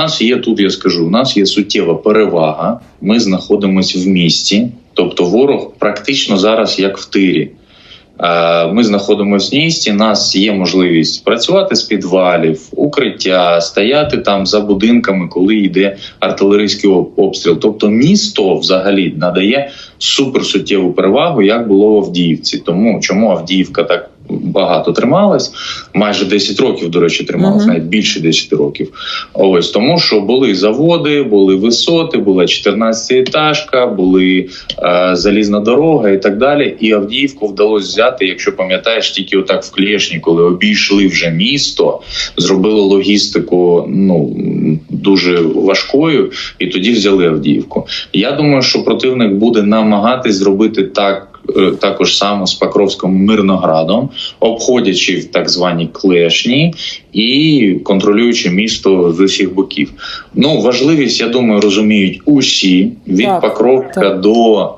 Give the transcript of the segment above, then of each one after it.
У нас є тут, я скажу, у нас є суттєва перевага. Ми знаходимося в місті, тобто ворог практично зараз як в тирі. Ми знаходимося в місті, у нас є можливість працювати з підвалів, укриття, стояти там за будинками, коли йде артилерійський обстріл. Тобто місто взагалі надає суперсуттєву перевагу, як було в Авдіївці. Тому чому Авдіївка так багато трималась, майже 10 років, до речі, трималась, навіть більше 10 років. Ось, тому що були заводи, були висоти, була 14-етажка, були залізна дорога і так далі. І Авдіївку вдалося взяти, якщо пам'ятаєш, тільки отак в Клєшні, коли обійшли вже місто, зробили логістику дуже важкою, і тоді взяли Авдіївку. Я думаю, що противник буде намагатись зробити також само з Покровськом, Мирноградом, обходячи в так звані Клешні і контролюючи місто з усіх боків. Важливість, я думаю, розуміють усі, від Покровська до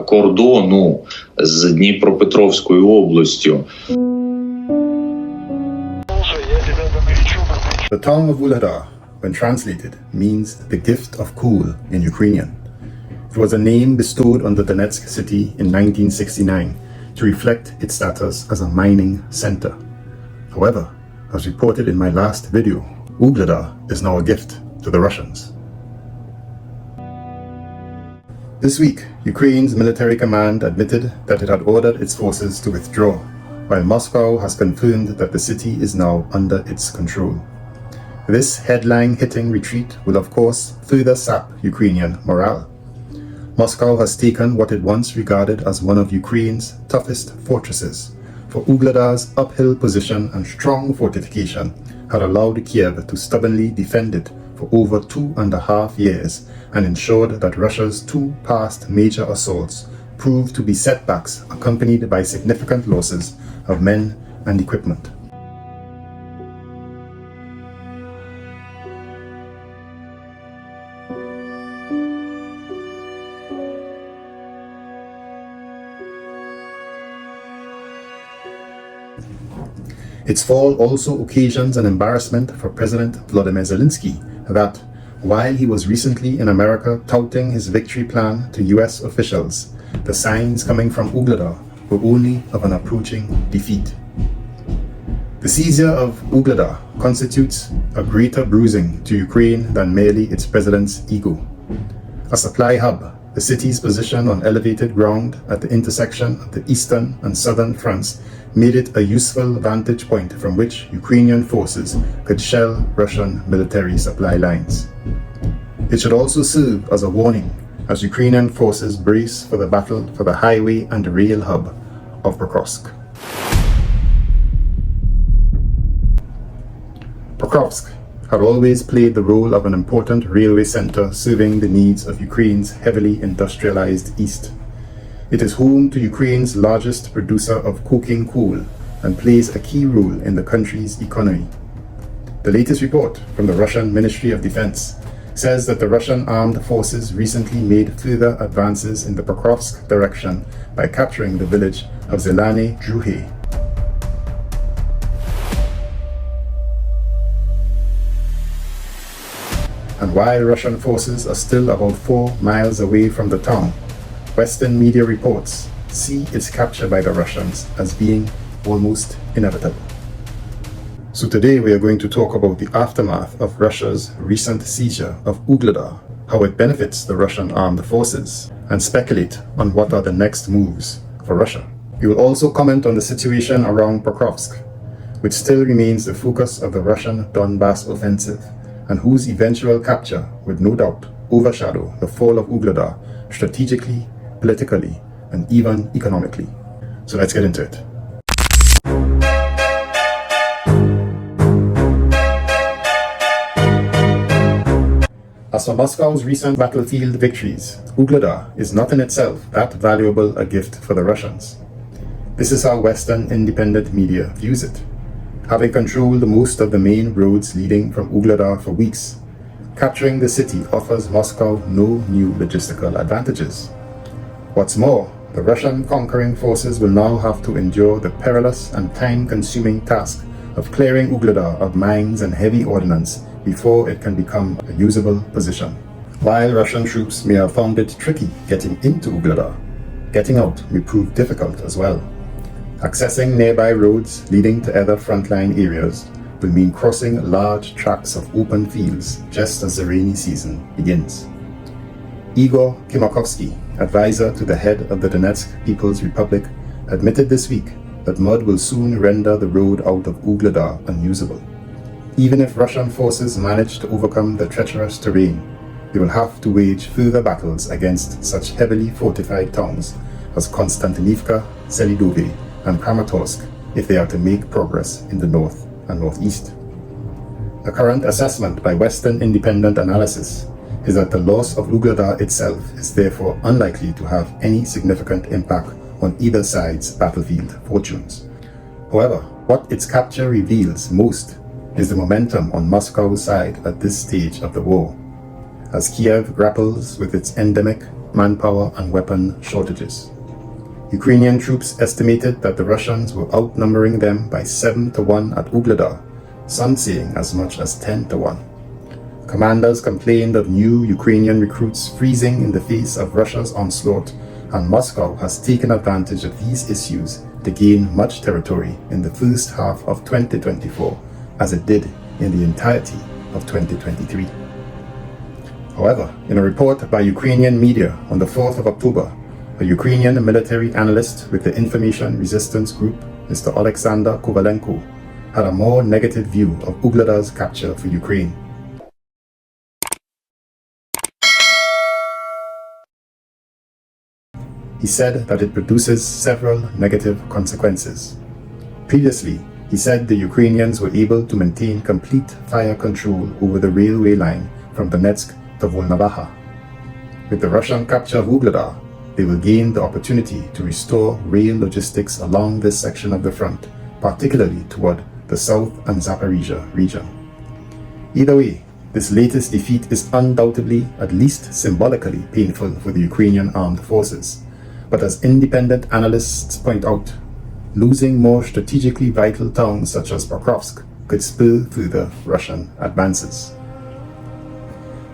кордону з Дніпропетровською областю. The town of Vuhledar, when translated, means the gift of cool in Ukrainian. It was a name bestowed on the Donetsk city in 1969 to reflect its status as a mining center. However, as reported in my last video, Vuhledar is now a gift to the Russians. This week, Ukraine's military command admitted that it had ordered its forces to withdraw, while Moscow has confirmed that the city is now under its control. This headline-hitting retreat will of course further sap Ukrainian morale. Moscow has taken what it once regarded as one of Ukraine's toughest fortresses, for Vuhledar's uphill position and strong fortification had allowed Kiev to stubbornly defend it for over 2.5 years and ensured that Russia's two past major assaults proved to be setbacks accompanied by significant losses of men and equipment. Its fall also occasions an embarrassment for President Volodymyr Zelensky that, while he was recently in America touting his victory plan to US officials, the signs coming from Vuhledar were only of an approaching defeat. The seizure of Vuhledar constitutes a greater bruising to Ukraine than merely its president's ego. A supply hub, the city's position on elevated ground at the intersection of the eastern and southern fronts made it a useful vantage point from which Ukrainian forces could shell Russian military supply lines. It should also serve as a warning as Ukrainian forces brace for the battle for the highway and rail hub of Pokrovsk. Pokrovsk had always played the role of an important railway center serving the needs of Ukraine's heavily industrialized east. It is home to Ukraine's largest producer of coking coal and plays a key role in the country's economy. The latest report from the Russian Ministry of Defence says that the Russian armed forces recently made further advances in the Pokrovsk direction by capturing the village of Zhelanne Druhe. And while Russian forces are still about 4 miles away from the town, Western media reports see its capture by the Russians as being almost inevitable. So today we are going to talk about the aftermath of Russia's recent seizure of Vuhledar, how it benefits the Russian armed forces, and speculate on what are the next moves for Russia. We will also comment on the situation around Pokrovsk, which still remains the focus of the Russian Donbass offensive, and whose eventual capture would no doubt overshadow the fall of Vuhledar strategically, politically, and even economically. So let's get into it. As for Moscow's recent battlefield victories, Vuhledar is not in itself that valuable a gift for the Russians. This is how Western independent media views it. Having controlled most of the main roads leading from Vuhledar for weeks, capturing the city offers Moscow no new logistical advantages. What's more, the Russian conquering forces will now have to endure the perilous and time-consuming task of clearing Vuhledar of mines and heavy ordnance before it can become a usable position. While Russian troops may have found it tricky getting into Vuhledar, getting out may prove difficult as well. Accessing nearby roads leading to other frontline areas will mean crossing large tracts of open fields just as the rainy season begins. Igor Kimakovsky, advisor to the head of the Donetsk People's Republic, admitted this week that mud will soon render the road out of Vuhledar unusable. Even if Russian forces manage to overcome the treacherous terrain, they will have to wage further battles against such heavily fortified towns as Konstantinivka, Selidove, and Kramatorsk if they are to make progress in the north and northeast. The current assessment by Western independent analysis is that the loss of Vuhledar itself is therefore unlikely to have any significant impact on either side's battlefield fortunes. However, what its capture reveals most is the momentum on Moscow's side at this stage of the war, as Kiev grapples with its endemic manpower and weapon shortages. Ukrainian troops estimated that the Russians were outnumbering them by 7-1 at Vuhledar, some saying as much as 10-1. Commanders complained of new Ukrainian recruits freezing in the face of Russia's onslaught, and Moscow has taken advantage of these issues to gain much territory in the first half of 2024, as it did in the entirety of 2023. However, in a report by Ukrainian media on the 4th of October, a Ukrainian military analyst with the Information Resistance Group, Mr. Alexander Kovalenko, had a more negative view of Vuhledar's capture for Ukraine. He said that it produces several negative consequences. Previously, he said the Ukrainians were able to maintain complete fire control over the railway line from Donetsk to Vuhledar. With the Russian capture of Vuhledar, they will gain the opportunity to restore rail logistics along this section of the front, particularly toward the South and Zaporizhia region. Either way, this latest defeat is undoubtedly, at least symbolically, painful for the Ukrainian armed forces. But as independent analysts point out, losing more strategically vital towns such as Pokrovsk could spur further Russian advances.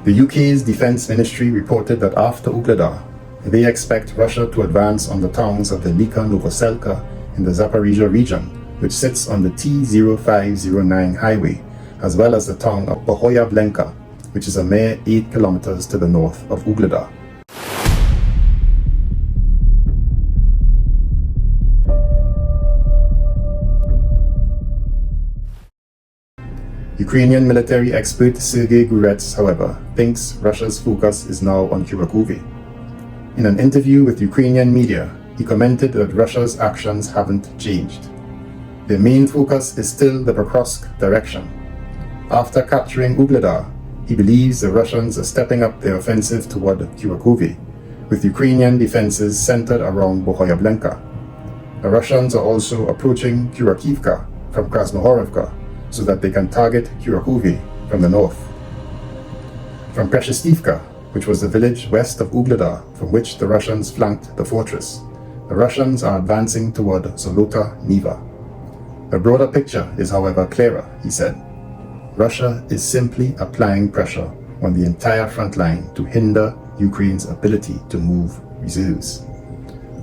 The UK's Defence Ministry reported that after Vuhledar, they expect Russia to advance on the towns of the Novoselka in the Zaporizhia region, which sits on the T-0509 highway, as well as the town of Bohoyavlenka, which is a mere 8 kilometers to the north of Vuhledar. Ukrainian military expert Sergei Gurets, however, thinks Russia's focus is now on Kharkiv. In an interview with Ukrainian media, he commented that Russia's actions haven't changed. Their main focus is still the Pokrovsk direction. After capturing Vuhledar, he believes the Russians are stepping up their offensive toward Kharkiv, with Ukrainian defenses centered around Bohoyavlenka. The Russians are also approaching Kharkivka from Krasnohorovka, so that they can target Kharkiv from the north. From Preshestivka, which was the village west of Vuhledar from which the Russians flanked the fortress, the Russians are advancing toward Zolota Niva. The broader picture is, however, clearer, he said. Russia is simply applying pressure on the entire front line to hinder Ukraine's ability to move reserves.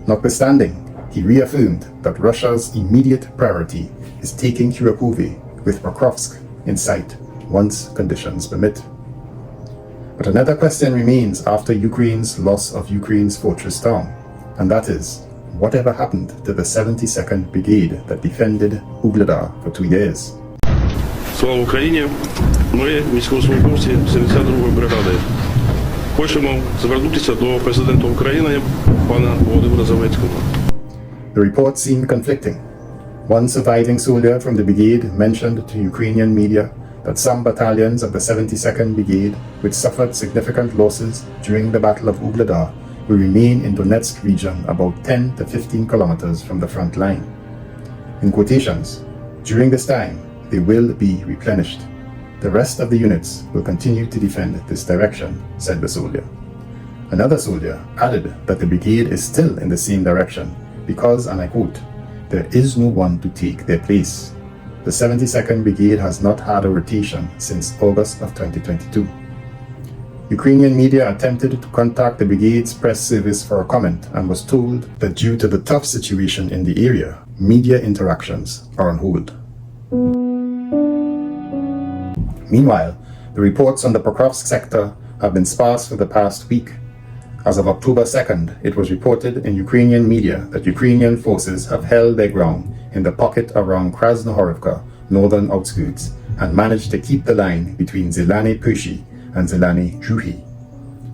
Notwithstanding, he reaffirmed that Russia's immediate priority is taking Kharkiv with Pokrovsk in sight once conditions permit. But another question remains after Ukraine's loss of Ukraine's fortress town, and that is, whatever happened to the 72nd Brigade that defended Vuhledar for 2 years? Слава Україні! Ми, військовослужбовці 72-ї бригади, хочемо звернутися до президента України, пана Володимира Зеленського. The reports seem conflicting. One surviving soldier from the brigade mentioned to Ukrainian media that some battalions of the 72nd Brigade, which suffered significant losses during the Battle of Vuhledar, will remain in Donetsk region about 10 to 15 kilometers from the front line. In quotations, during this time, they will be replenished. The rest of the units will continue to defend this direction, said the soldier. Another soldier added that the brigade is still in the same direction because, and I quote, there is no one to take their place. the 72nd Brigade has not had a rotation since August of 2022. Ukrainian media attempted to contact the brigade's press service for a comment and was told that due to the tough situation in the area, media interactions are on hold. Meanwhile, the reports on the Pokrovsk sector have been sparse for the past week. As of October 2nd, it was reported in Ukrainian media that Ukrainian forces have held their ground in the pocket around Krasnohorivka, northern outskirts, and managed to keep the line between Zhelanne Druhe and Zhelanne Druhe.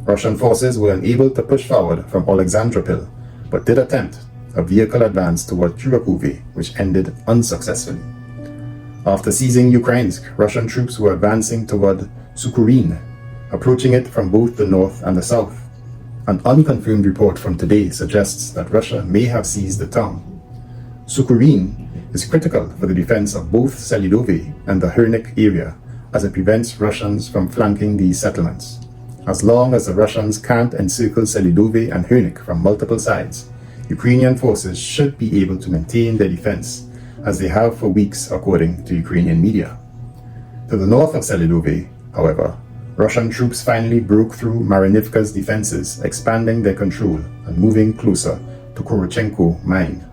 Russian forces were unable to push forward from Alexandropol, but did attempt a vehicle advance toward Churakove, which ended unsuccessfully. After seizing Ukrainsk, Russian troops were advancing toward Sukurin, approaching it from both the north and the south. An unconfirmed report from today suggests that Russia may have seized the town. Sukurin is critical for the defense of both Selidove and the Hernik area, as it prevents Russians from flanking these settlements. As long as the Russians can't encircle Selidove and Hernik from multiple sides, Ukrainian forces should be able to maintain their defense, as they have for weeks according to Ukrainian media. To the north of Selidove, however, Russian troops finally broke through Marinivka's defenses, expanding their control and moving closer to Korochenko mine.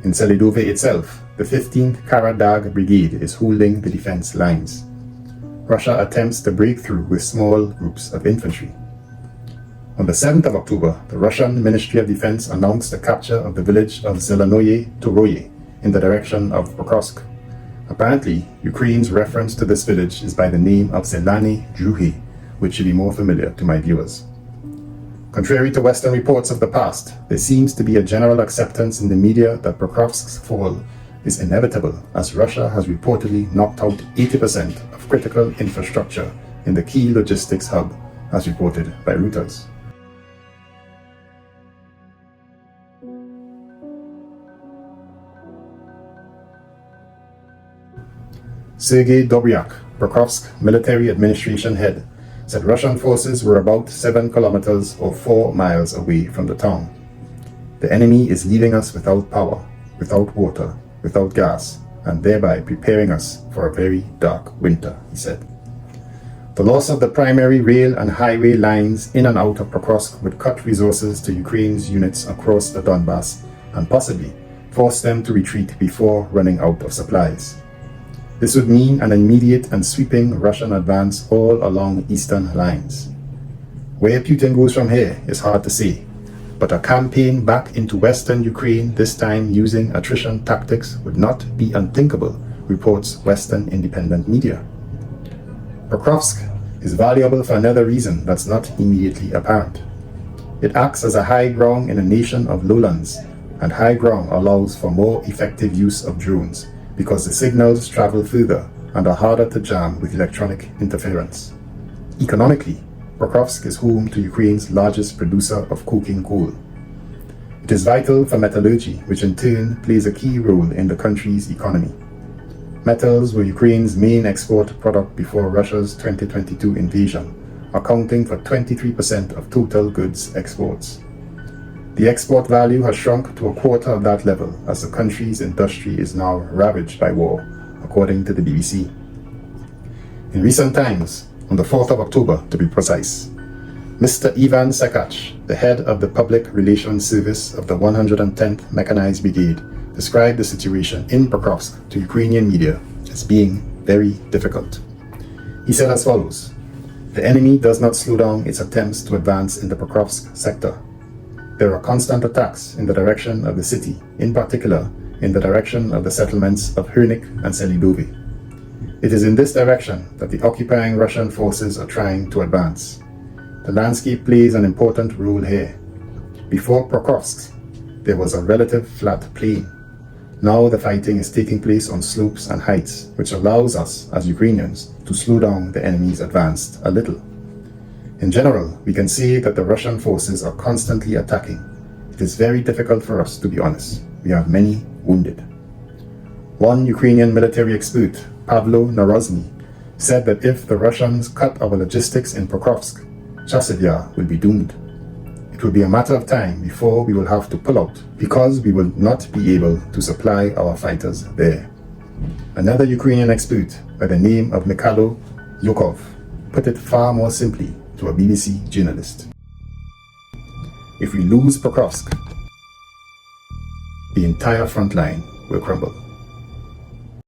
In Selidove itself, the 15th Karadag Brigade is holding the defense lines. Russia attempts to break through with small groups of infantry. On the 7th of October, the Russian Ministry of Defense announced the capture of the village of Zelenoye Toroye in the direction of Pokrovsk. Apparently, Ukraine's reference to this village is by the name of Zhelanne Druhe, which should be more familiar to my viewers. Contrary to Western reports of the past, there seems to be a general acceptance in the media that Pokrovsk's fall is inevitable, as Russia has reportedly knocked out 80% of critical infrastructure in the key logistics hub, as reported by Reuters. Sergei Dobryak, Pokrovsk military administration head, said Russian forces were about 7 kilometers or 4 miles away from the town. The enemy is leaving us without power, without water, without gas, and thereby preparing us for a very dark winter, he said. The loss of the primary rail and highway lines in and out of Pokrovsk would cut resources to Ukraine's units across the Donbass and possibly force them to retreat before running out of supplies. This would mean an immediate and sweeping Russian advance all along eastern lines. Where Putin goes from here is hard to say, but a campaign back into western Ukraine, this time using attrition tactics, would not be unthinkable, reports Western independent media. Pokrovsk is valuable for another reason that's not immediately apparent. It acts as a high ground in a nation of lowlands, and high ground allows for more effective use of drones, because the signals travel further and are harder to jam with electronic interference. Economically, Pokrovsk is home to Ukraine's largest producer of coking coal. It is vital for metallurgy, which in turn plays a key role in the country's economy. Metals were Ukraine's main export product before Russia's 2022 invasion, accounting for 23% of total goods exports. The export value has shrunk to a quarter of that level as the country's industry is now ravaged by war, according to the BBC. In recent times, on the 4th of October to be precise, Mr. Ivan Sekach, the head of the Public Relations Service of the 110th Mechanized Brigade, described the situation in Pokrovsk to Ukrainian media as being very difficult. He said as follows: "The enemy does not slow down its attempts to advance in the Pokrovsk sector. There are constant attacks in the direction of the city, in particular in the direction of the settlements of Hernik and Selidove. It is in this direction that the occupying Russian forces are trying to advance. The landscape plays an important role here. Before Pokrovsk, there was a relative flat plain. Now the fighting is taking place on slopes and heights, which allows us, as Ukrainians, to slow down the enemy's advance a little. In general, we can say that the Russian forces are constantly attacking. It is very difficult for us, to be honest. We have many wounded." One Ukrainian military expert, Pavlo Narozny, said that if the Russians cut our logistics in Pokrovsk, Chasiv Yar will be doomed. It will be a matter of time before we will have to pull out, because we will not be able to supply our fighters there. Another Ukrainian expert by the name of Mikhailo Yukov put it far more simply to a BBC journalist. If we lose Pokrovsk, the entire front line will crumble.